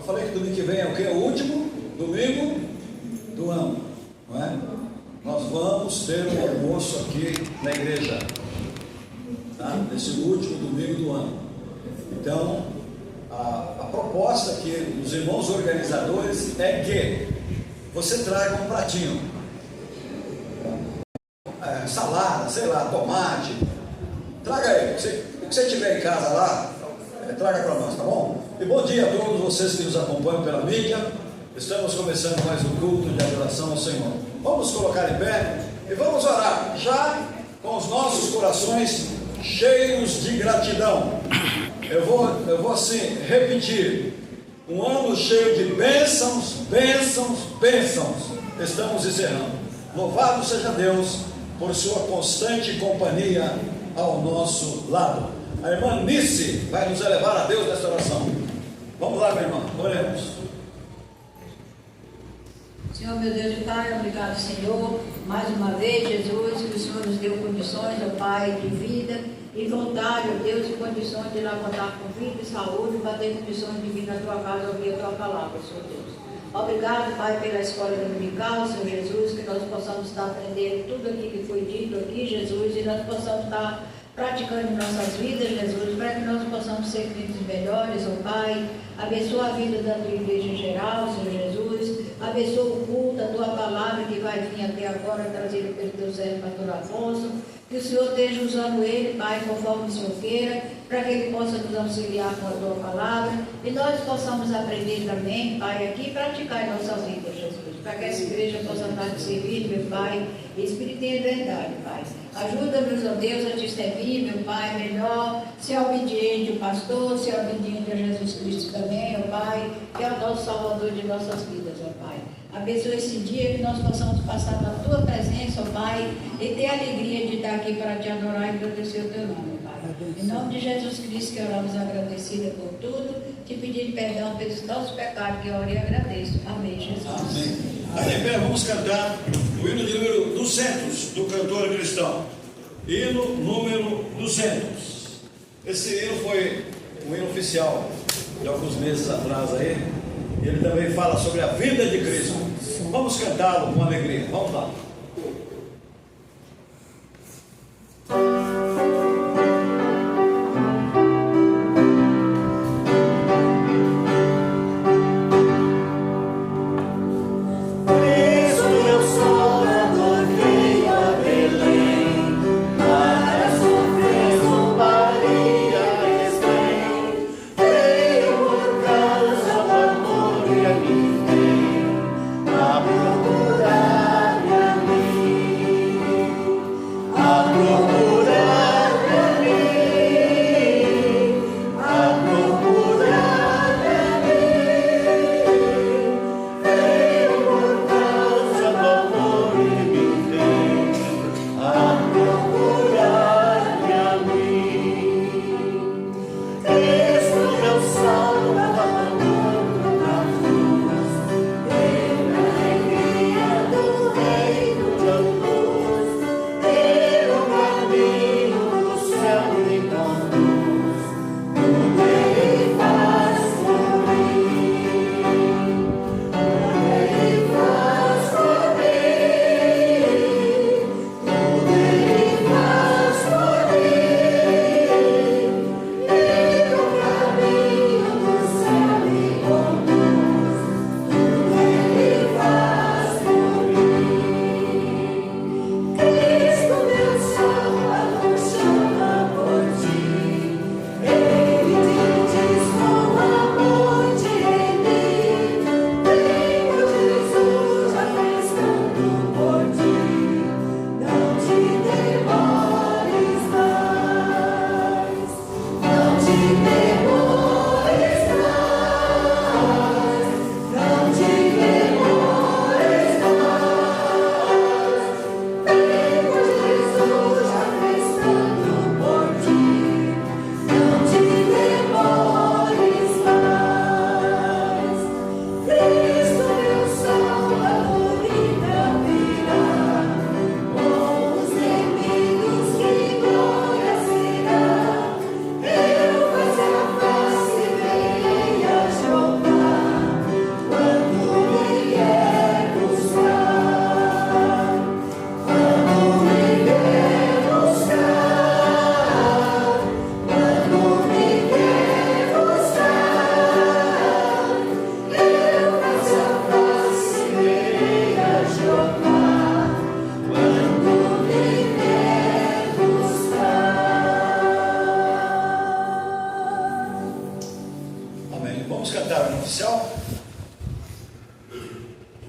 falei que domingo que vem é o quê? O último domingo do ano, não é? Nós vamos ter um almoço aqui na igreja, tá? Nesse último domingo do ano. Então, a proposta aqui dos irmãos organizadores é que você traga um pratinho, salada, sei lá, tomate, traga aí, o que você tiver em casa lá, traga para nós, tá bom? E bom dia a todos vocês que nos acompanham pela mídia. Estamos começando mais um culto de adoração ao Senhor. Vamos colocar em pé e vamos orar, já com os nossos corações cheios de gratidão. Eu vou assim repetir: um ano cheio de bênçãos, bênçãos, bênçãos. Estamos encerrando. Louvado seja Deus por sua constante companhia ao nosso lado. A irmã Nice vai nos elevar a Deus nesta oração. Vamos lá, minha irmã, oremos. Senhor, meu Deus e Pai, obrigado, Senhor, mais uma vez, Jesus, que o Senhor nos deu condições, ó Pai, de vida e vontade, ó Deus, e condições de lá contar com vida e saúde, para ter condições de vir na Tua casa ouvir a Tua palavra, Senhor Deus. Obrigado, Pai, pela escola dominical, Senhor Jesus, que nós possamos estar aprendendo tudo aquilo que foi dito aqui, Jesus, e nós possamos estar praticando em nossas vidas, Jesus, para que nós possamos ser crentes melhores, ó Pai. Abençoa a vida da tua igreja em geral, Senhor Jesus. Abençoa o culto, a tua palavra que vai vir até agora, trazida pelo teu servo pastor Afonso. Que o Senhor esteja usando ele, Pai, conforme o Senhor queira, para que ele possa nos auxiliar com a tua palavra. E nós possamos aprender também, Pai, aqui e praticar em nossa vida, Jesus. Para que essa igreja possa estar te servindo, meu Pai, espírito e verdade, Pai. Ajuda-nos, ó Deus, a te servir, meu Pai, melhor, ser obediente ao pastor, ser obediente a Jesus Cristo também, ó Pai, que é o nosso Salvador de nossas vidas, ó Pai. Abençoa esse dia que nós possamos passar na Tua presença, ó Pai, e ter a alegria de estar aqui para te adorar e agradecer o Teu nome, Pai. Em nome de Jesus Cristo, que oramos agradecida por tudo, te pedindo perdão pelos nossos pecados, que eu oro e agradeço. Amém, Jesus. Amém. Aí, bem, vamos cantar o hino de número 200 do cantor cristão. Hino número 200. Esse hino foi um hino oficial de alguns meses atrás aí. Ele também fala sobre a vida de Cristo. Vamos cantá-lo com alegria. Vamos lá. A procurar cantar o oficial?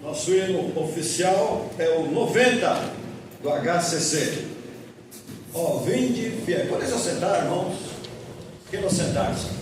Nosso hino oficial é o 90 do HCC. Ó, vinde fiel. Podem se assentar, irmãos? Queiram sentar-se.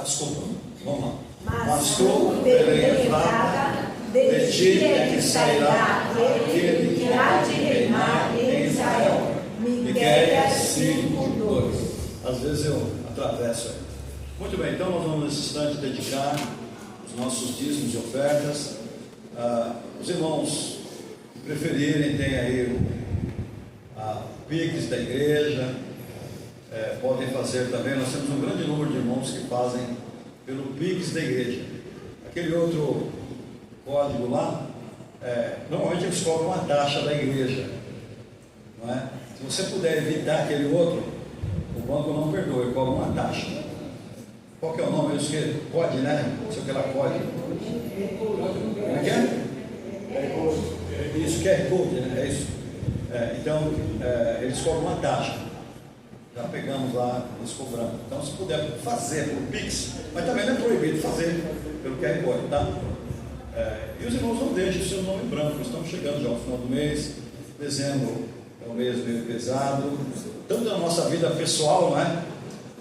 Desculpa, vamos lá. Mas tu, peregrina, de ti é que sairá aquele que há de reinar em Israel. Miqueias 5:2. Às vezes eu atravesso aí. Muito bem, então nós vamos nesse instante dedicar os nossos dízimos e ofertas. Os irmãos que preferirem, tem aí a Pix da igreja. Podem fazer também. Nós temos um grande número de irmãos que fazem pelo Pix da igreja. Aquele outro código lá, normalmente eles cobram uma taxa da igreja, não é? Se você puder evitar aquele outro, o banco não perdoa, ele cobra uma taxa. Qual que é o nome? Isso que pode, né? Não sei o que lá pode. Como é que é? Isso, QR Code, né? É isso. Então, eles cobram uma taxa. Já pegamos lá, eles cobrando. Então, se puder fazer por Pix, mas também não é proibido fazer pelo QR Code, tá? E os irmãos não deixem o seu nome branco, estamos chegando já ao final do mês. Dezembro é um mês meio pesado, tanto na nossa vida pessoal, não é?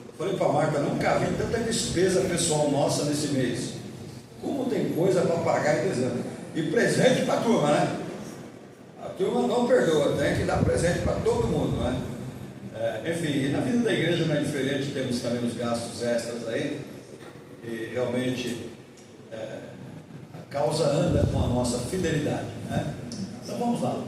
Eu falei para a Marta, nunca vi tanta despesa pessoal nossa nesse mês. Como tem coisa para pagar em dezembro. E presente para a turma, né? A turma não perdoa, tem que dar presente para todo mundo, não é? Enfim, na vida da igreja não é diferente, temos também os gastos extras aí, e realmente a causa anda com a nossa fidelidade, né? Então vamos lá.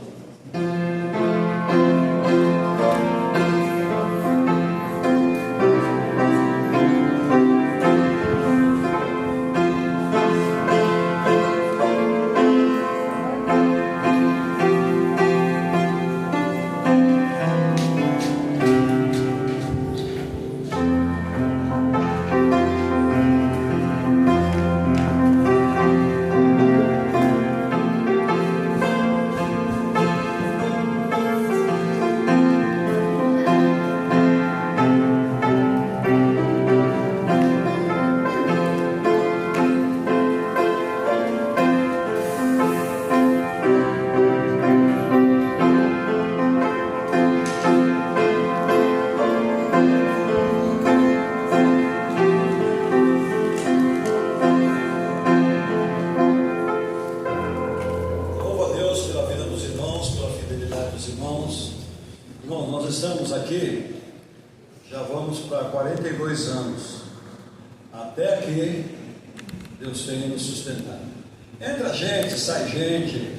Sai gente,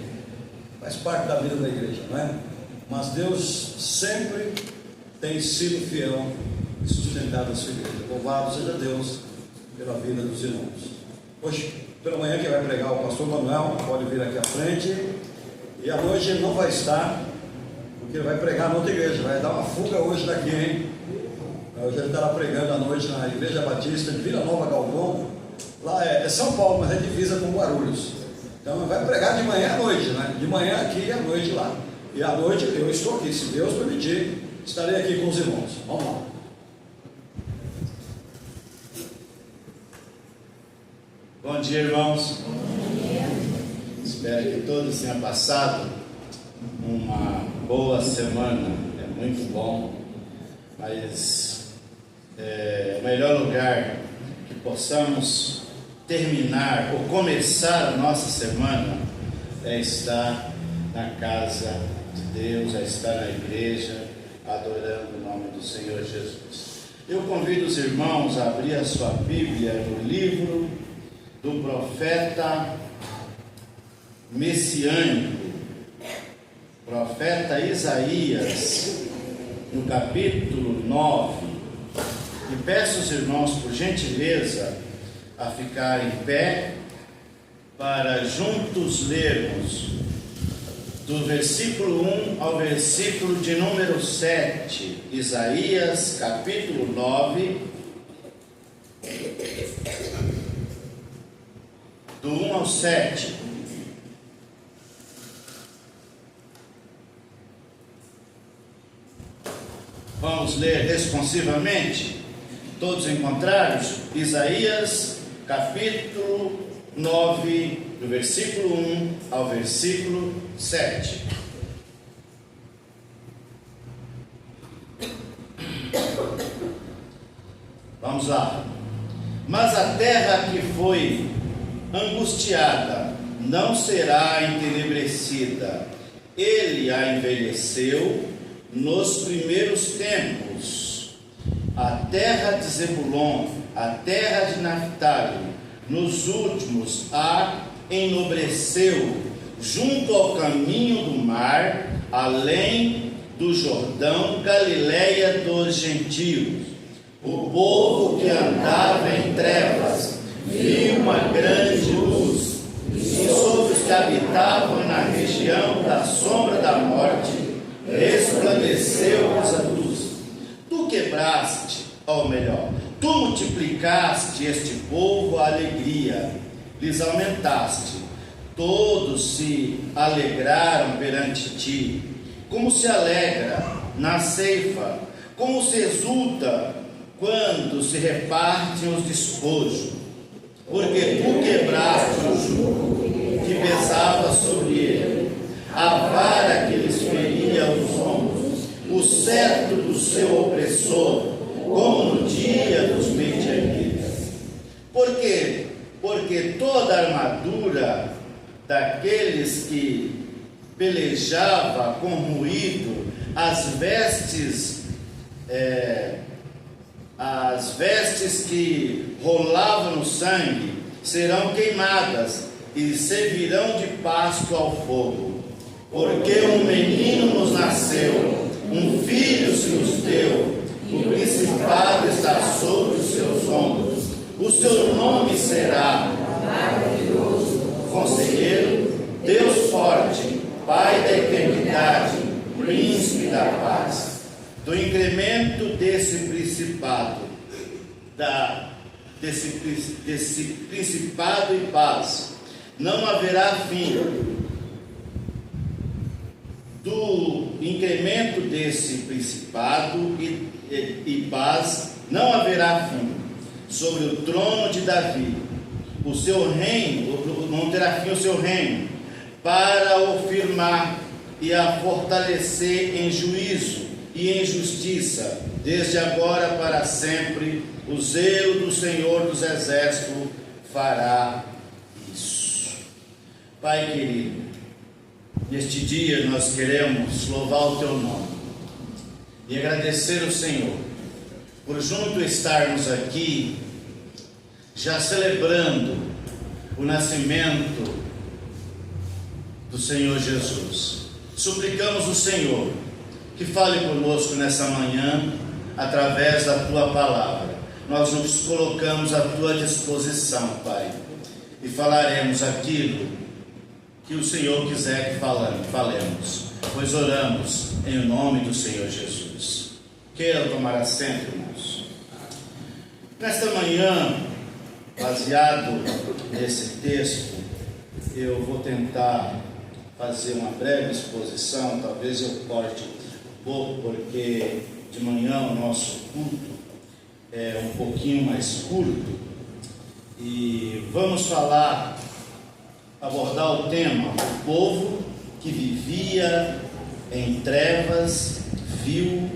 faz parte da vida da igreja, não é? Mas Deus sempre tem sido fiel e sustentado a sua igreja. Louvado seja Deus pela vida dos irmãos. Hoje, pela manhã, quem vai pregar o pastor Manuel, pode vir aqui à frente. E à noite ele não vai estar, porque ele vai pregar na outra igreja, vai dar uma fuga hoje daqui, hein? Hoje ele estará pregando à noite na Igreja Batista de Vila Nova Galvão. Lá é São Paulo, mas é divisa com Guarulhos. Então vai pregar de manhã à noite, né? De manhã aqui e à noite lá. E à noite eu estou aqui, se Deus permitir, estarei aqui com os irmãos. Vamos lá. Bom dia, irmãos. Bom dia. Espero que todos tenham passado uma boa semana. É muito bom, mas o melhor lugar que possamos terminar ou começar a nossa semana é estar na casa de Deus, é estar na igreja, adorando o nome do Senhor Jesus. Eu convido os irmãos a abrir a sua Bíblia no livro do profeta messiânico, profeta Isaías, no capítulo 9, e peço aos irmãos, por gentileza, a ficar em pé, para juntos lermos do versículo 1 ao versículo de número 7, Isaías capítulo 9, do 1 ao 7. Vamos ler responsivamente? Todos encontraram? Isaías capítulo 9, do versículo 1 ao versículo 7. Vamos lá. Mas a terra que foi angustiada não será entenebrecida. Ele a envelheceu nos primeiros tempos. A terra de Zebulon, a terra de Naftali, nos últimos a enobreceu, junto ao caminho do mar, além do Jordão, Galileia dos gentios. O povo que andava em trevas viu uma grande luz, e sobre os que habitavam na região da sombra da morte, resplandeceu-lhes a luz. Tu quebraste, ou melhor, tu multiplicaste este povo a alegria, lhes aumentaste. Todos se alegraram perante ti, como se alegra na ceifa, como se exulta quando se repartem os despojos. porque tu quebraste o jugo que pesava sobre ele, a vara que lhes feria os ombros, o cetro do seu opressor, como no dia dos medianitas. Por quê? Porque toda a armadura daqueles que pelejava com ruído, as vestes que rolavam no sangue serão queimadas e servirão de pasto ao fogo. Porque um menino nos nasceu, um filho se nos deu, o principado está sobre os seus ombros. O seu nome será Maravilhoso, Conselheiro, Deus Forte, Pai da Eternidade, Príncipe da Paz. Do incremento desse principado, desse principado e paz, não haverá fim. Do incremento desse principado e paz, não haverá fim sobre o trono de Davi. O seu reino, não terá fim o seu reino, para o firmar e a fortalecer em juízo e em justiça, desde agora para sempre. O zelo do Senhor dos Exércitos fará isso. Pai querido, neste dia nós queremos louvar o teu nome e agradecer ao Senhor por junto estarmos aqui já celebrando o nascimento do Senhor Jesus. Suplicamos o Senhor que fale conosco nessa manhã através da tua palavra. Nós nos colocamos à tua disposição, Pai, e falaremos aquilo que o Senhor quiser que falemos, pois oramos em nome do Senhor Jesus. Queiram tomar assento, irmãos. Nesta manhã, baseado nesse texto, eu vou tentar fazer uma breve exposição. Talvez eu corte um pouco, porque de manhã o nosso culto é um pouquinho mais curto, e vamos abordar o tema: o povo que vivia em trevas viu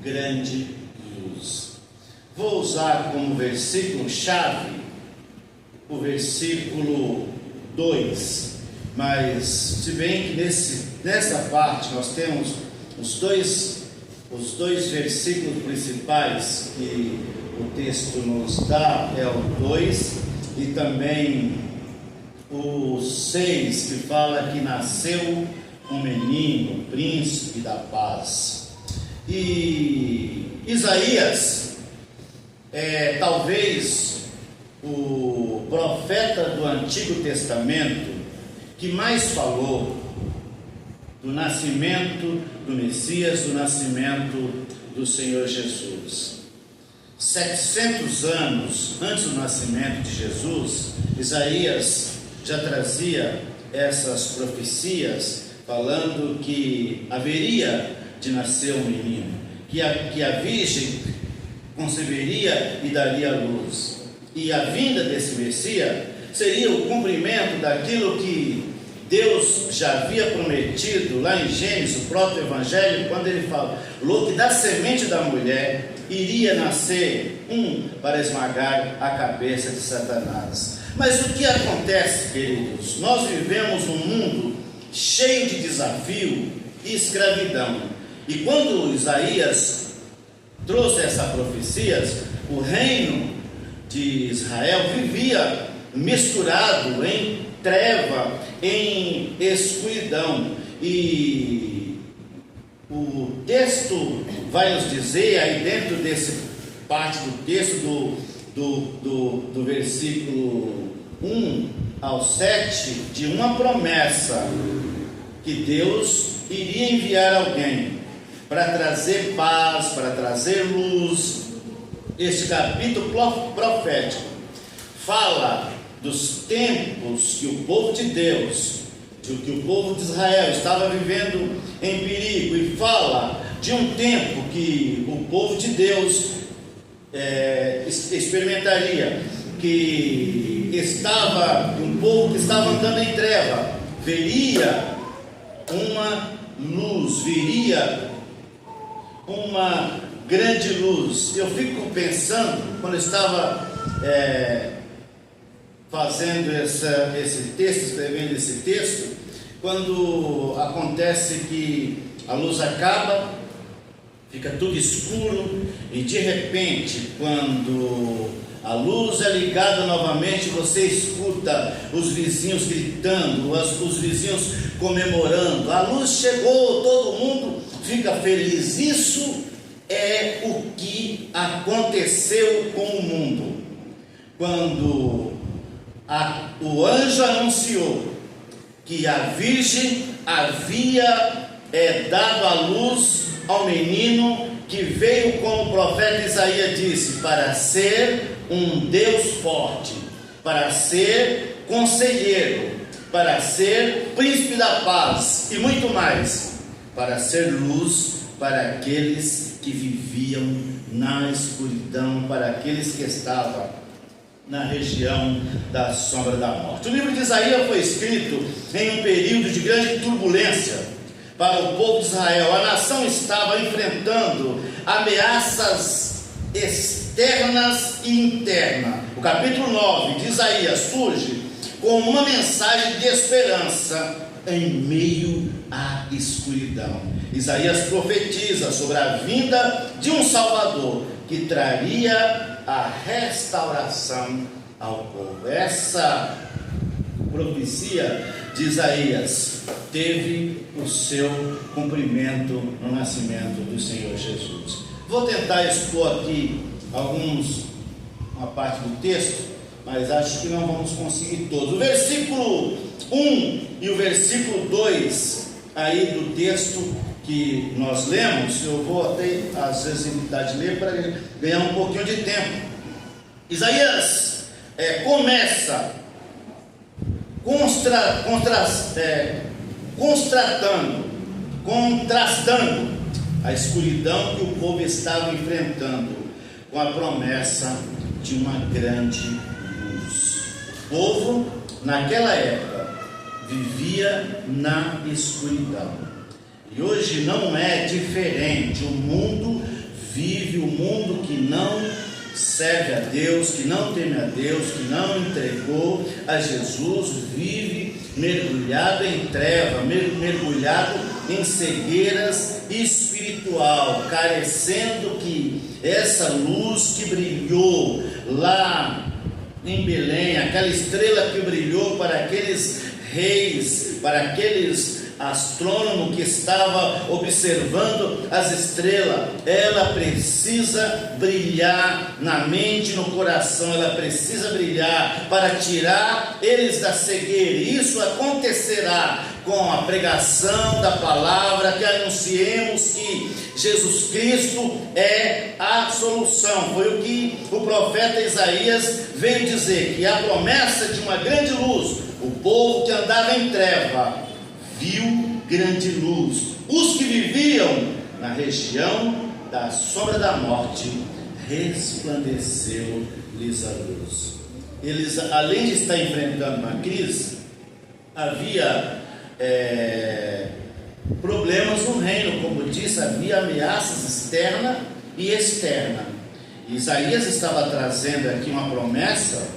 grande luz. Vou usar como versículo-chave o versículo 2, mas se bem que nessa parte nós temos os dois versículos principais que o texto nos dá, é o 2 e também o 6, que fala que nasceu um menino, príncipe da paz. E Isaías talvez o profeta do Antigo Testamento que mais falou do nascimento do Messias, do nascimento do Senhor Jesus. 700 anos antes do nascimento de Jesus, Isaías já trazia essas profecias, falando que haveria de nascer um menino, que a virgem conceberia e daria luz, e a vinda desse Messias seria o cumprimento daquilo que Deus já havia prometido lá em Gênesis, o próprio Evangelho, quando ele falou que da semente da mulher iria nascer um para esmagar a cabeça de Satanás. Mas o que acontece, queridos? Nós vivemos um mundo cheio de desafio e escravidão. E quando Isaías trouxe essa profecia, o reino de Israel vivia misturado em treva, em escuridão. E o texto vai nos dizer, aí dentro desse parte do texto do versículo 1 ao 7, de uma promessa que Deus iria enviar alguém para trazer paz, para trazer luz. Este capítulo profético fala dos tempos que o povo de Deus, que o povo de Israel estava vivendo em perigo, e fala de um tempo que o povo de Deus experimentaria que estava, um povo que estava andando em treva, veria uma luz, viria uma grande luz. Eu fico pensando, quando eu estava fazendo esse texto, escrevendo esse texto, quando acontece que a luz acaba, fica tudo escuro, e de repente, quando a luz é ligada novamente, você escuta os vizinhos gritando, os vizinhos comemorando. A luz chegou, todo mundo fica feliz. Isso é o que aconteceu com o mundo. Quando o anjo anunciou que a virgem havia dado a luz ao menino, que veio, como o profeta Isaías disse, para ser um Deus forte, para ser conselheiro, para ser príncipe da paz e muito mais, para ser luz para aqueles que viviam na escuridão, para aqueles que estavam na região da sombra da morte. O livro de Isaías foi escrito em um período de grande turbulência para o povo de Israel. A nação estava enfrentando ameaças externas e internas. O capítulo 9 de Isaías surge com uma mensagem de esperança em meio à escuridão. Isaías profetiza sobre a vinda de um Salvador que traria a restauração ao povo. Essa profecia de Isaías teve o seu cumprimento no nascimento do Senhor Jesus. Vou tentar expor aqui uma parte do texto, mas acho que não vamos conseguir todos. O versículo 1 e o versículo 2 aí do texto que nós lemos, eu vou até às vezes evitar de ler para ganhar um pouquinho de tempo. Isaías começa contrastando a escuridão que o povo estava enfrentando com a promessa de uma grande luz. O povo, naquela época, vivia na escuridão. E hoje não é diferente. O mundo vive, o mundo que não serve a Deus, que não teme a Deus, que não entregou a Jesus, vive mergulhado em treva, mergulhado em cegueiras espiritual, carecendo que essa luz que brilhou lá em Belém, aquela estrela que brilhou para aqueles reis, para aqueles astrônomo que estava observando as estrelas, ela precisa brilhar na mente e no coração, ela precisa brilhar para tirar eles da cegueira. E isso acontecerá com a pregação da palavra, que anunciemos que Jesus Cristo é a solução. Foi o que o profeta Isaías veio dizer, que a promessa de uma grande luz, o povo que andava em treva viu grande luz. Os que viviam na região da sombra da morte, resplandeceu-lhes a luz. Eles, além de estar enfrentando uma crise, havia problemas no reino, como disse, havia ameaças externa e externa. Isaías estava trazendo aqui uma promessa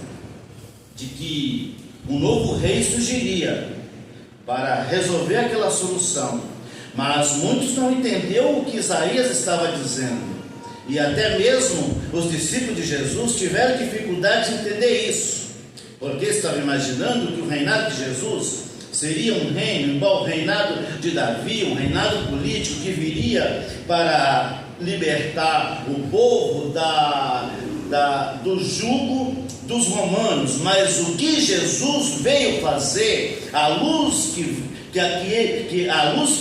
de que um novo rei surgiria para resolver aquela solução, mas muitos não entenderam o que Isaías estava dizendo, e até mesmo os discípulos de Jesus tiveram dificuldade de entender isso, porque estavam imaginando que o reinado de Jesus seria um reino igual ao reinado de Davi, um reinado político que viria para libertar o povo do jugo dos romanos. Mas o que Jesus veio fazer, a luz que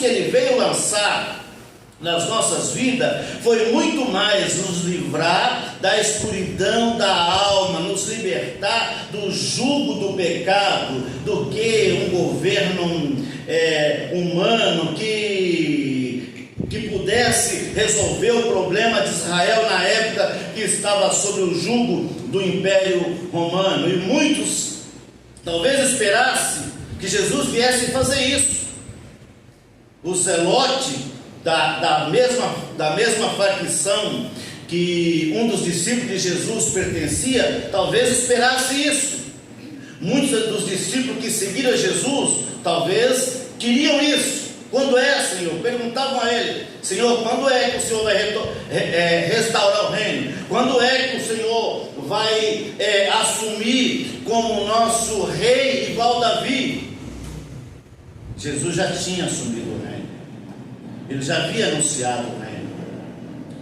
ele veio lançar nas nossas vidas, foi muito mais nos livrar da escuridão da alma, nos libertar do jugo do pecado, do que um governo humano que pudesse resolver o problema de Israel na época que estava sob o jugo do Império Romano, e muitos talvez esperassem que Jesus viesse fazer isso. O zelote da mesma facção que um dos discípulos de Jesus pertencia, talvez esperasse isso. Muitos dos discípulos que seguiram Jesus, talvez queriam isso. Quando é, Senhor? Perguntavam a ele: Senhor, quando é que o Senhor vai restaurar o reino? Quando é que o Senhor vai assumir como nosso rei igual Davi? Jesus já tinha assumido o reino. Ele já havia anunciado o reino.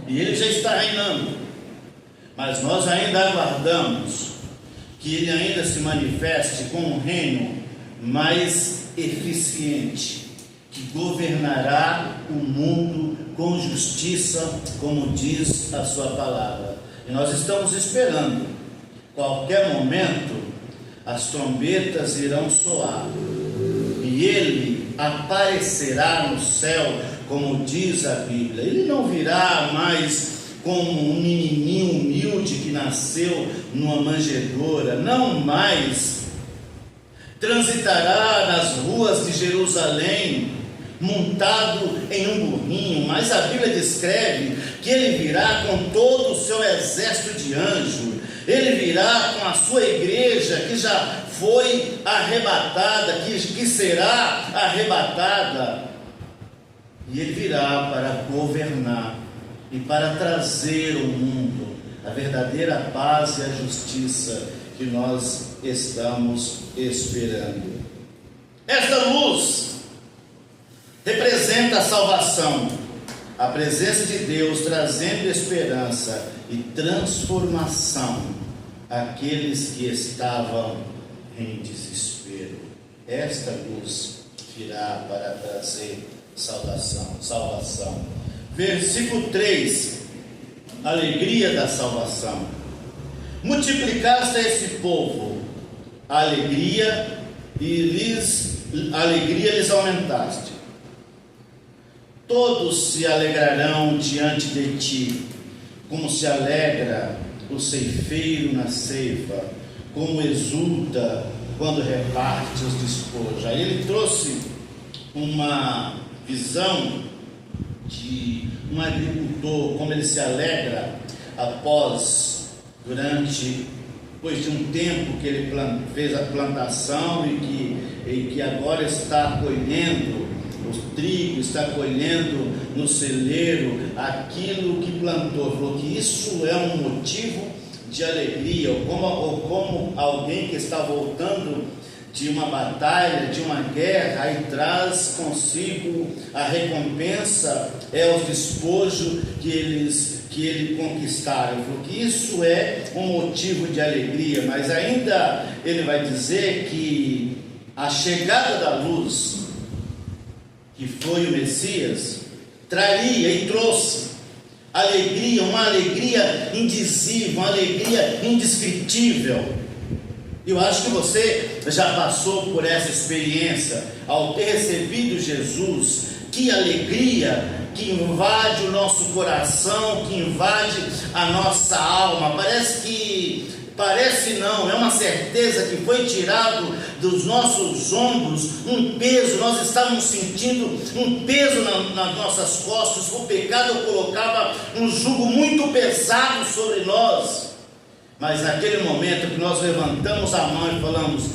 E ele já está reinando. Mas nós ainda aguardamos que ele ainda se manifeste como um reino mais eficiente, que governará o mundo com justiça, como diz a sua palavra. E nós estamos esperando. Qualquer momento as trombetas irão soar e ele aparecerá no céu, como diz a Bíblia. Ele não virá mais como um menininho humilde que nasceu numa manjedoura, não mais transitará nas ruas de Jerusalém montado em um burrinho, mas a Bíblia descreve que ele virá com todo o seu exército de anjos. Ele virá com a sua igreja que já foi arrebatada, que será arrebatada, e ele virá para governar e para trazer ao mundo a verdadeira paz e a justiça que nós estamos esperando. Esta luz representa a salvação, a presença de Deus trazendo esperança e transformação àqueles que estavam em desespero. Esta luz virá para trazer salvação. Versículo 3, alegria da salvação. Multiplicaste a esse povo a alegria lhes aumentaste. Todos se alegrarão diante de ti, como se alegra o ceifeiro na ceifa, como exulta quando reparte os despojos. Aí ele trouxe uma visão de um agricultor, como ele se alegra depois de um tempo que ele fez a plantação e que agora está colhendo o trigo, está colhendo no celeiro aquilo que plantou. Falou que isso é um motivo de alegria, ou como alguém que está voltando de uma batalha, de uma guerra, aí traz consigo a recompensa, os despojos que ele conquistaram. Falou que isso é um motivo de alegria. Mas ainda ele vai dizer que a chegada da luz, que foi o Messias, traria e trouxe alegria, uma alegria indizível, uma alegria indescritível. Eu acho que você já passou por essa experiência ao ter recebido Jesus. Que alegria que invade o nosso coração, que invade a nossa alma. Parece não, é uma certeza que foi tirado dos nossos ombros um peso. Nós estávamos sentindo um peso nas nossas costas. O pecado colocava um jugo muito pesado sobre nós. Mas naquele momento que nós levantamos a mão e falamos: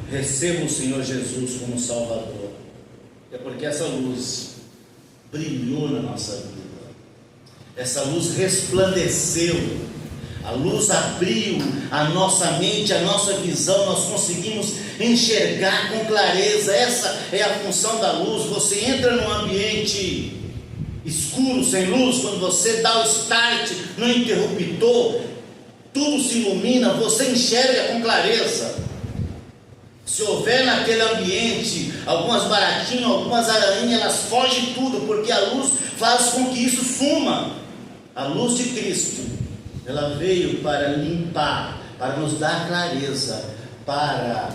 receba o Senhor Jesus como Salvador, é porque essa luz brilhou na nossa vida, essa luz resplandeceu, a luz abriu a nossa mente, a nossa visão, nós conseguimos enxergar com clareza. Essa é a função da luz. Você entra num ambiente escuro, sem luz, quando você dá o start no interruptor, tudo se ilumina, você enxerga com clareza. Se houver naquele ambiente algumas baratinhas, algumas aranhas, elas fogem tudo, porque a luz faz com que isso suma. A luz de Cristo, ela veio para limpar, para nos dar clareza, para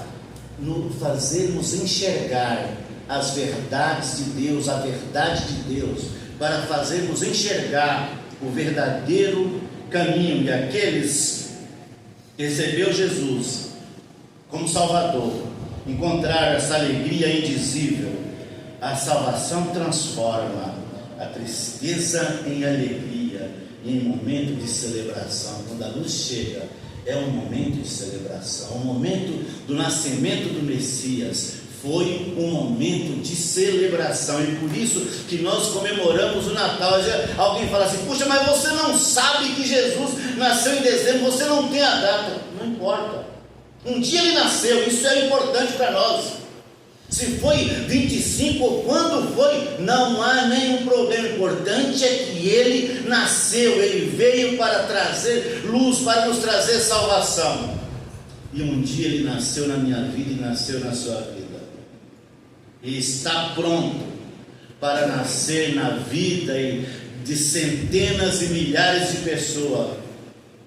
nos fazermos enxergar as verdades de Deus, a verdade de Deus, para fazermos enxergar o verdadeiro caminho. E aqueles recebeu Jesus como Salvador, encontraram essa alegria indizível, a salvação transforma a tristeza em alegria, em momento de celebração. Quando a luz chega, é um momento de celebração, o momento do nascimento do Messias foi um momento de celebração, e por isso que nós comemoramos o Natal. Alguém fala assim: puxa, mas você não sabe que Jesus nasceu em dezembro, você não tem a data. Não importa, um dia ele nasceu, isso é importante para nós. Se foi 25 ou quando foi, não há nenhum problema. O importante é que ele nasceu, ele veio para trazer luz, para nos trazer salvação. E um dia ele nasceu na minha vida e nasceu na sua vida. E está pronto para nascer na vida de centenas e milhares de pessoas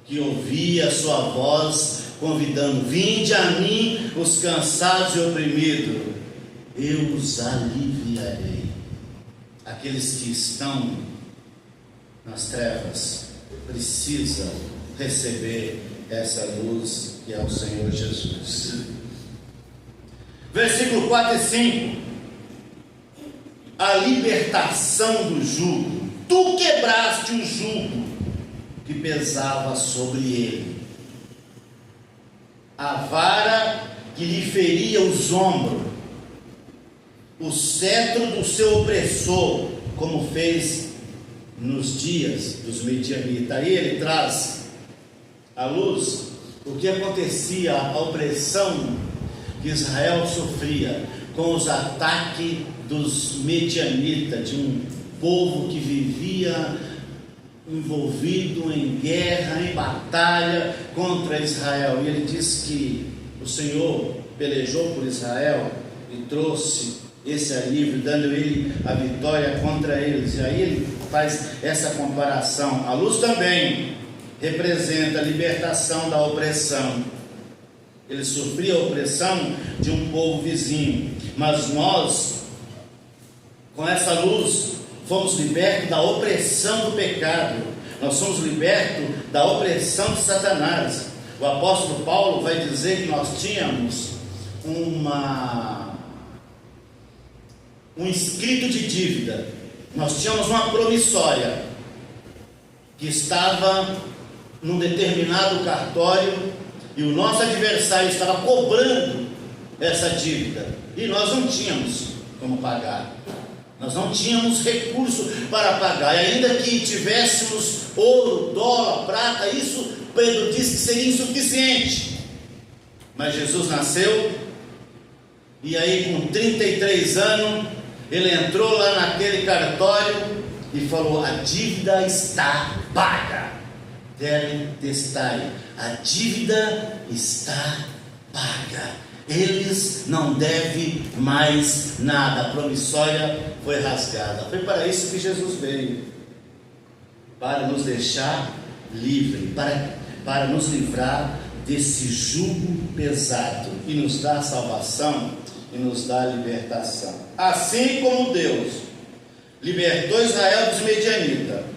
que ouviam a sua voz convidando: vinde a mim os cansados e oprimidos, eu os aliviarei. Aqueles que estão nas trevas precisam receber essa luz que é o Senhor Jesus. Versículo 4 e 5: a libertação do jugo. Tu quebraste o jugo que pesava sobre ele, a vara que lhe feria os ombros, o cetro do seu opressor, como fez nos dias dos medianitas. Aí ele traz à luz o que acontecia, a opressão que Israel sofria com os ataques dos medianitas, de um povo que vivia envolvido em guerra, em batalha contra Israel. E ele diz que o Senhor pelejou por Israel e trouxe esse alívio, dando ele a vitória contra eles. E aí ele faz essa comparação. A luz também representa a libertação da opressão. Ele sofria a opressão de um povo vizinho, mas nós, com essa luz, fomos libertos da opressão do pecado. Nós somos libertos da opressão de Satanás. O apóstolo Paulo vai dizer que nós tínhamos um escrito de dívida, nós tínhamos uma promissória que estava num determinado cartório, e o nosso adversário estava cobrando essa dívida, e nós não tínhamos como pagar, nós não tínhamos recurso para pagar, e ainda que tivéssemos ouro, dólar, prata, isso Pedro disse que seria insuficiente. Mas Jesus nasceu, e aí com 33 anos, ele entrou lá naquele cartório e falou: a dívida está paga. Testai, a dívida está paga, eles não devem mais nada, a promissória foi rasgada. Foi para isso que Jesus veio, para nos deixar livre, para nos livrar desse jugo pesado, e nos dar salvação e nos dar libertação. Assim como Deus libertou Israel dos medianitas,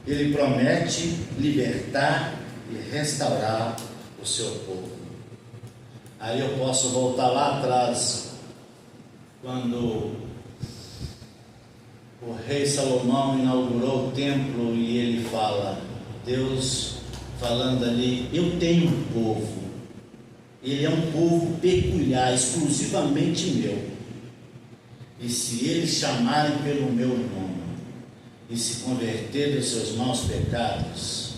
ele promete libertar e restaurar o seu povo. Aí eu posso voltar lá atrás, quando o rei Salomão inaugurou o templo, e ele fala, Deus falando ali: eu tenho um povo, ele é um povo peculiar, exclusivamente meu, e se eles chamarem pelo meu nome e se converterem dos seus maus pecados,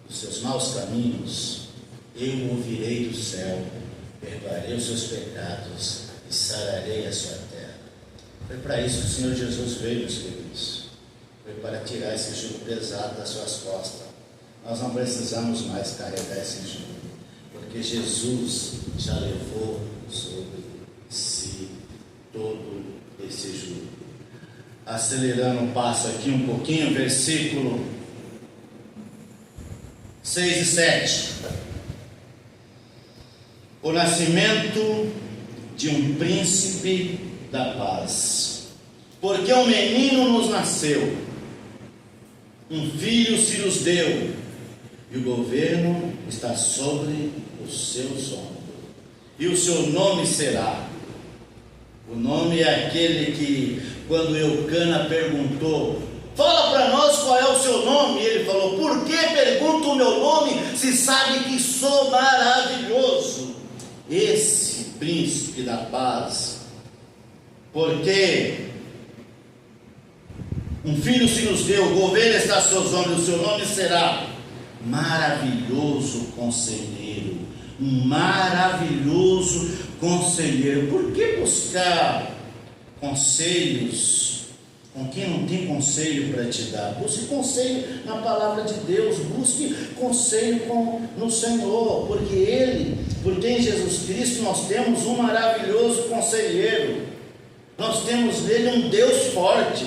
dos seus maus caminhos, eu ouvirei do céu, perdoarei os seus pecados e sararei a sua terra. Foi para isso que o Senhor Jesus veio, meus queridos. Foi para tirar esse jugo pesado das suas costas. Nós não precisamos mais carregar esse jugo, porque Jesus já levou sobre si todo esse jugo. Acelerando o passo aqui um pouquinho, versículo 6 e 7. O nascimento de um príncipe da paz. Porque um menino nos nasceu, um filho se nos deu, e o governo está sobre os seus ombros. E o seu nome será. O nome é aquele que, quando Eucana perguntou, fala para nós qual é o seu nome, ele falou, por que pergunta o meu nome, se sabe que sou maravilhoso? Esse príncipe da paz, porque um filho se nos deu, o governo está aos seus ombros, o seu nome será maravilhoso conselheiro, um maravilhoso conselheiro. Por que buscar conselhos com quem não tem conselho para te dar? Busque conselho na palavra de Deus, busque conselho no Senhor, porque em Jesus Cristo nós temos um maravilhoso conselheiro, nós temos nele um Deus forte,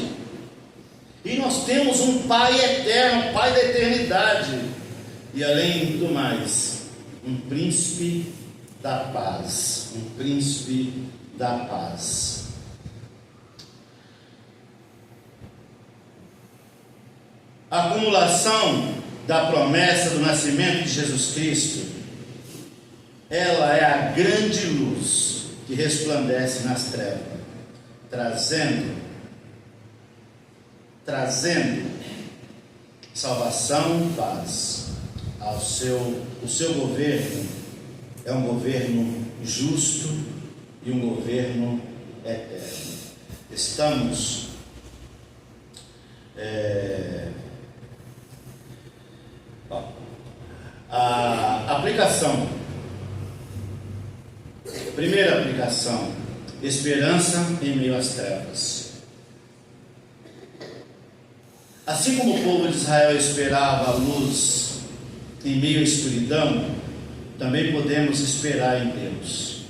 e nós temos um Pai eterno, Pai da eternidade, e além do mais, um príncipe da paz, um príncipe da paz. A acumulação da promessa do nascimento de Jesus Cristo, ela é a grande luz que resplandece nas trevas, trazendo salvação e paz ao o seu governo. É um governo justo e um governo eterno. Estamos a aplicação, primeira aplicação, esperança em meio às trevas. Assim como o povo de Israel esperava a luz em meio à escuridão, também podemos esperar em Deus.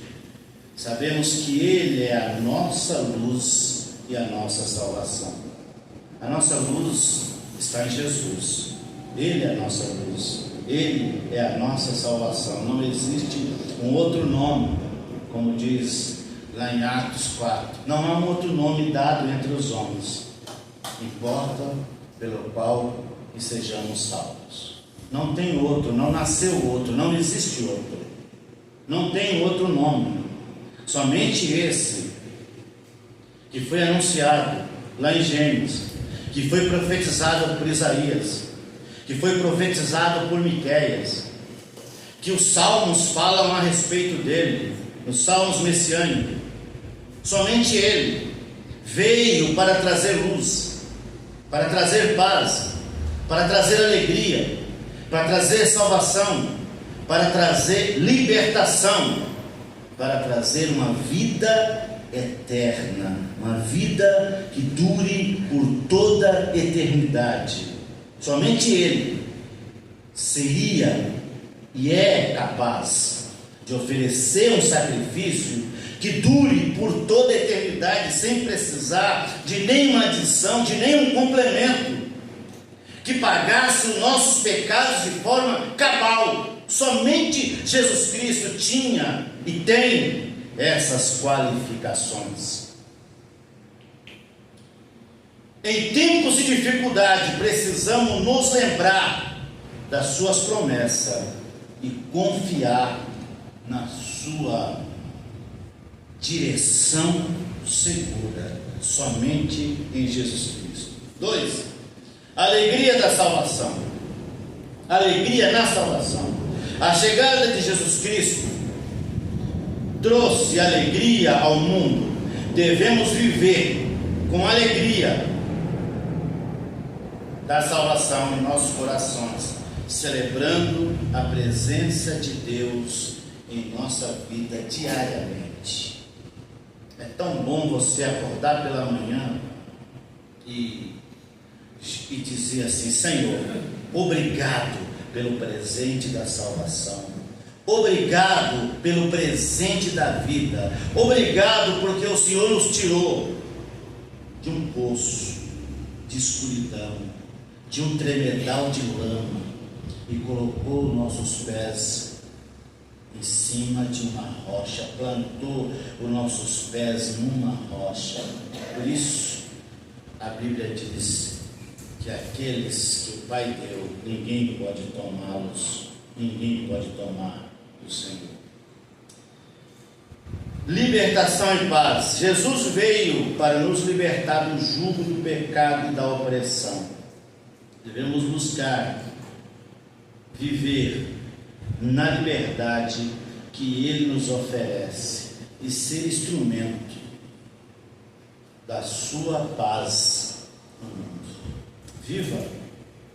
Sabemos que Ele é a nossa luz e a nossa salvação. A nossa luz está em Jesus. Ele é a nossa luz, Ele é a nossa salvação. Não existe um outro nome, como diz lá em Atos 4. Não há um outro nome dado entre os homens, importa pelo qual que sejamos salvos. Não tem outro, não nasceu outro, não existe outro. Não tem outro nome, somente esse que foi anunciado lá em Gênesis, que foi profetizado por Isaías, que foi profetizado por Miqueias, que os salmos falam a respeito dele, os salmos messiânicos. Somente ele veio para trazer luz, para trazer paz, para trazer alegria, para trazer salvação, para trazer libertação, para trazer uma vida eterna, uma vida que dure por toda a eternidade. Somente Ele seria e é capaz de oferecer um sacrifício que dure por toda a eternidade, sem precisar de nenhuma adição, de nenhum complemento, que pagasse os nossos pecados de forma cabal. Somente Jesus Cristo tinha e tem essas qualificações. Em tempos de dificuldade, precisamos nos lembrar das suas promessas e confiar na sua direção segura, somente em Jesus Cristo. 2. Alegria da salvação. Alegria na salvação. A chegada de Jesus Cristo trouxe alegria ao mundo. Devemos viver com alegria da salvação em nossos corações, celebrando a presença de Deus em nossa vida diariamente. É tão bom você acordar pela manhã e dizer assim: Senhor, obrigado pelo presente da salvação, obrigado pelo presente da vida, obrigado porque o Senhor nos tirou de um poço de escuridão, de um tremedal de lama, e colocou nossos pés em cima de uma rocha, plantou os nossos pés numa rocha. Por isso a Bíblia diz que aqueles que o Pai deu, ninguém pode tomá-los. ninguém pode tomar do Senhor. Libertação e paz. Jesus veio para nos libertar do jugo do pecado e da opressão. Devemos buscar viver na liberdade que Ele nos oferece e ser instrumento da sua paz no mundo. Viva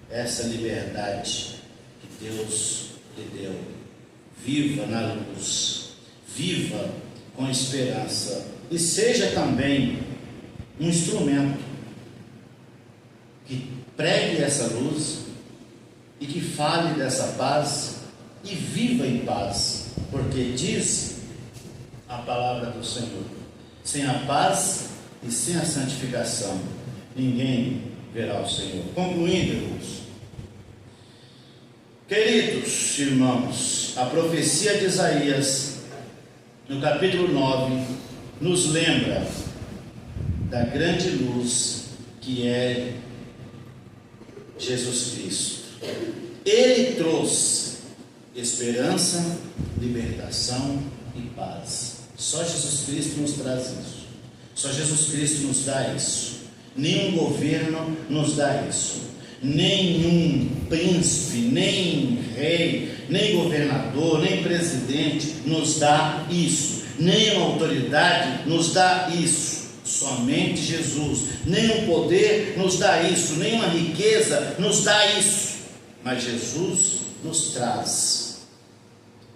essa liberdade que Deus lhe deu. Viva na luz. Viva com esperança. E seja também um instrumento que pregue essa luz e que fale dessa paz e viva em paz. Porque diz a palavra do Senhor: sem a paz e sem a santificação, ninguém verá o Senhor. Concluindo, irmãos, queridos irmãos, a profecia de Isaías, no capítulo 9, nos lembra da grande luz que é Jesus Cristo. Ele trouxe esperança, libertação e paz. Só Jesus Cristo nos traz isso. Só Jesus Cristo nos dá isso. Nenhum governo nos dá isso. Nenhum príncipe, nem rei, nem governador, nem presidente nos dá isso. Nenhuma autoridade nos dá isso. Somente Jesus. Nenhum poder nos dá isso. Nenhuma riqueza nos dá isso. Mas Jesus nos traz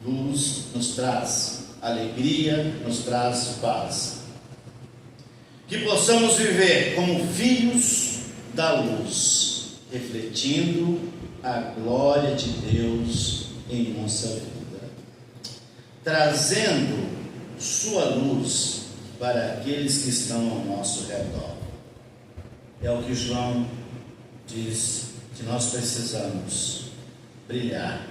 luz, nos traz alegria, nos traz paz. Que possamos viver como filhos da luz, refletindo a glória de Deus em nossa vida, trazendo sua luz para aqueles que estão ao nosso redor. É o que João diz que nós precisamos brilhar.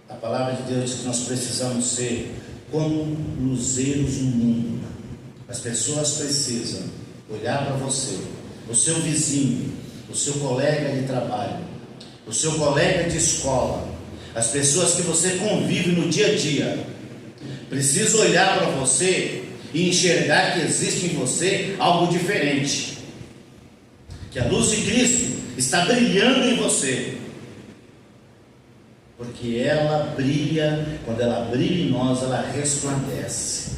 A palavra de Deus diz que nós precisamos ser como luzeiros no mundo. As pessoas precisam olhar para você, o seu vizinho, o seu colega de trabalho, o seu colega de escola, as pessoas que você convive no dia a dia, precisam olhar para você e enxergar que existe em você algo diferente, que a luz de Cristo está brilhando em você, porque ela brilha. Quando ela brilha em nós, ela resplandece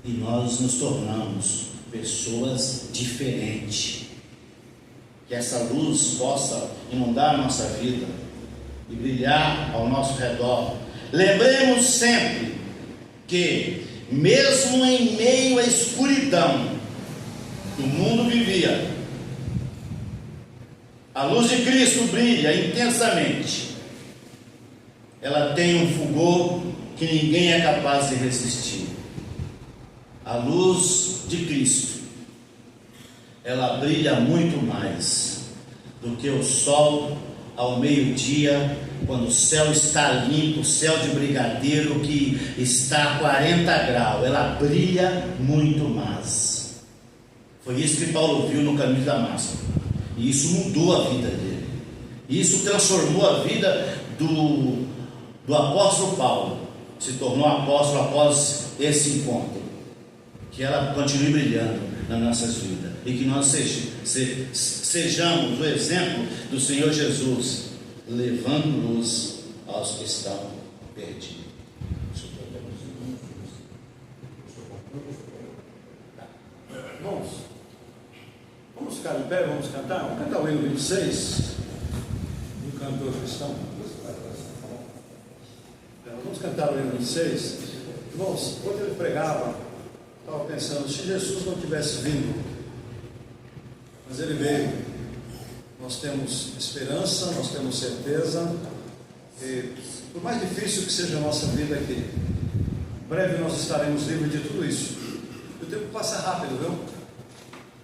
e nós nos tornamos pessoas diferentes. Que essa luz possa inundar a nossa vida e brilhar ao nosso redor. Lembremos sempre que, mesmo em meio à escuridão que o mundo vivia, a luz de Cristo brilha intensamente. Ela tem um fulgor que ninguém é capaz de resistir. A luz de Cristo, ela brilha muito mais do que o sol ao meio-dia, quando o céu está limpo, o céu de brigadeiro que está a 40 graus, ela brilha muito mais. Foi isso que Paulo viu no caminho de Damasco, e isso mudou a vida dele. Isso transformou a vida do apóstolo Paulo. Se tornou apóstolo após esse encontro. Que ela continue brilhando nas nossas vidas, e que nós sejamos o exemplo do Senhor Jesus, levando luz aos que estão perdidos. Irmãos, vamos ficar de pé, vamos cantar? Vamos cantar o hino 26 do cantor cristão. Vamos cantar o hino 26. Irmãos, quando ele pregava, estava pensando, se Jesus não tivesse vindo, mas ele veio, nós temos esperança, nós temos certeza, e por mais difícil que seja a nossa vida aqui, breve nós estaremos livres de tudo isso. O tempo passa rápido, viu?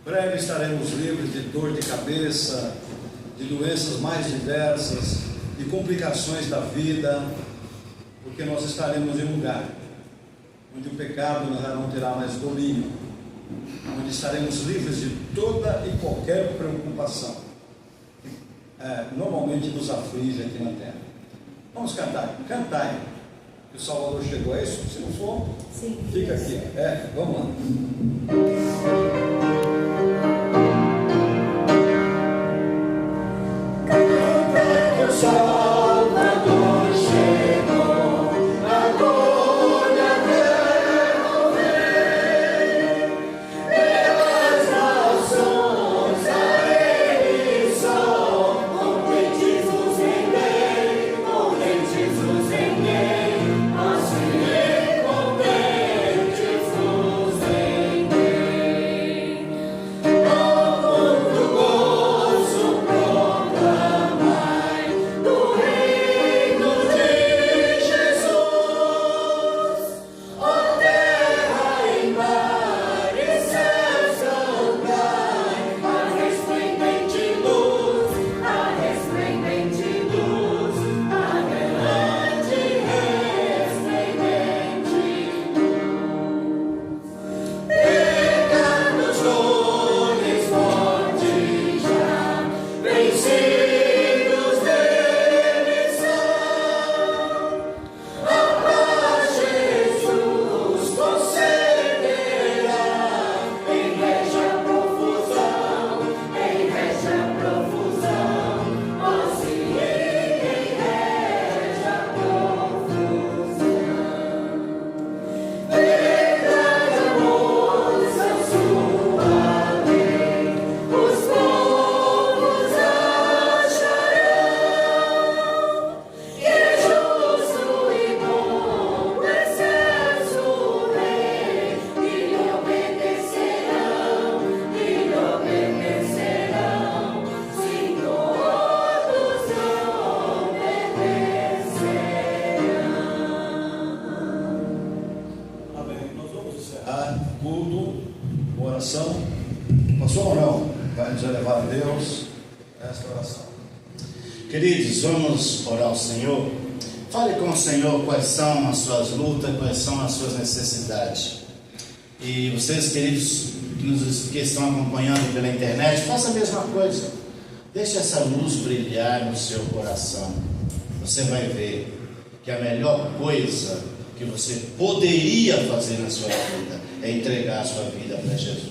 Breve estaremos livres de dor de cabeça, de doenças mais diversas, de complicações da vida, porque nós estaremos em um lugar onde o pecado não terá mais domínio, onde estaremos livres de toda e qualquer preocupação que normalmente nos aflige aqui na terra. Vamos cantar, cantai. Que o Salvador chegou, é isso? Se não for, Sim. fica aqui. Vamos lá. Salvador chegou, agora a terra vem, pelas nações a Ele só, contentes nos rendei, assim contentes nos rendei. Ao mundo gozo proclamai, do reino de Jesus, ó terra e mar e céus cantai, a resplendente luz, a resplendente luz, a relante resplendente luz. Pecados dores fortes já, vencidos dele são. A paz Jesus concederá, em reja profusão, ó sim, em reja profusão. Verdade, amor, são sua lei, os povos acharão que é justo e bom, excelso Rei, e lhe obedecerão, sim, todos obedecerão. Amém. Nós vamos encerrar o culto, oração. Pastor Manuel vai nos elevar a Deus esta oração. Queridos, vamos orar ao Senhor. Fale com o Senhor quais são as suas lutas, quais são as suas necessidades. E vocês, queridos, que estão acompanhando pela internet, faça a mesma coisa. Deixe essa luz brilhar no seu coração. Você vai ver que a melhor coisa que você poderia fazer na sua vida é entregar a sua vida para Jesus.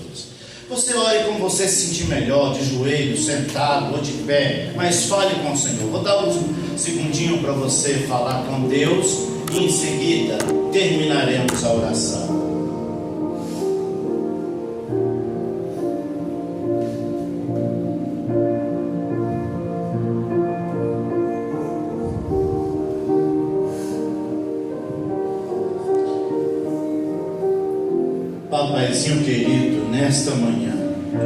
Você ore como você se sentir melhor, de joelho, sentado ou de pé, mas fale com o Senhor. Vou dar um segundinho para você falar com Deus e em seguida terminaremos a oração. Papaizinho querido, nesta manhã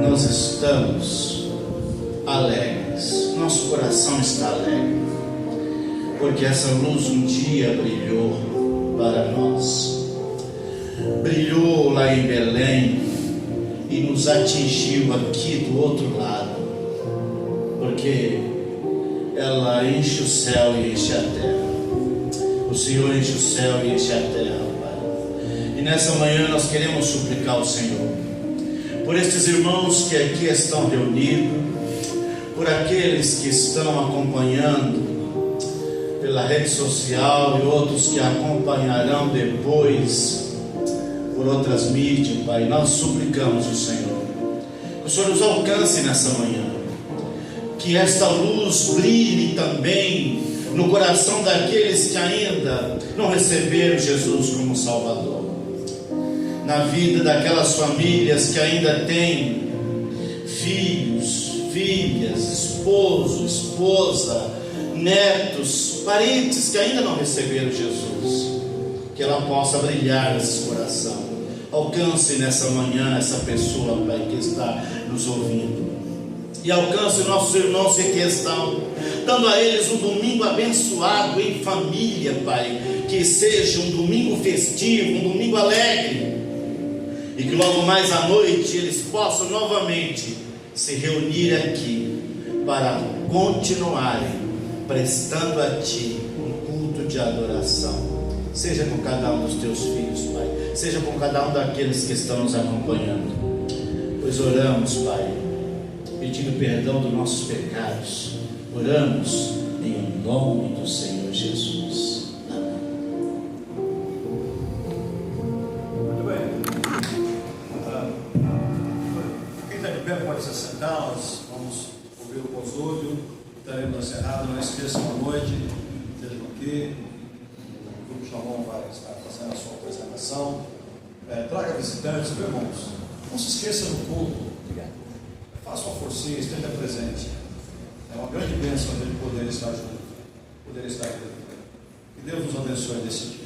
nós estamos alegres, nosso coração está alegre, porque essa luz um dia brilhou para nós, brilhou lá em Belém e nos atingiu aqui do outro lado, porque ela enche o céu e enche a terra. O Senhor enche o céu e enche a terra, Pai. E nessa manhã nós queremos suplicar ao Senhor por estes irmãos que aqui estão reunidos, por aqueles que estão acompanhando pela rede social e outros que acompanharão depois por outras mídias, Pai. Nós suplicamos o Senhor, que o Senhor nos alcance nessa manhã, que esta luz brilhe também no coração daqueles que ainda não receberam Jesus como Salvador, na vida daquelas famílias que ainda têm filhos, filhas, esposo, esposa, netos, parentes que ainda não receberam Jesus, que ela possa brilhar nesse coração. Alcance nessa manhã essa pessoa, Pai, que está nos ouvindo, e alcance nossos irmãos que aqui estão, dando a eles um domingo abençoado em família, Pai, que seja um domingo festivo, um domingo alegre, e que logo mais à noite eles possam novamente se reunir aqui para continuarem prestando a Ti um culto de adoração. Seja com cada um dos Teus filhos, Pai, seja com cada um daqueles que estão nos acompanhando, pois oramos, Pai, pedindo perdão dos nossos pecados, oramos em nome do Senhor Jesus. musical, nós vamos ouvir o Posúdio, estaremos encerrados. Não esqueçam à noite, estejam aqui, o Grupo Shalom vai estar fazendo a sua apresentação. Traga visitantes, meus irmãos, não se esqueça do culto, faça uma forcinha, esteja presente. É uma grande bênção a gente poder estar junto, poder estar aqui. Que Deus nos abençoe nesse dia.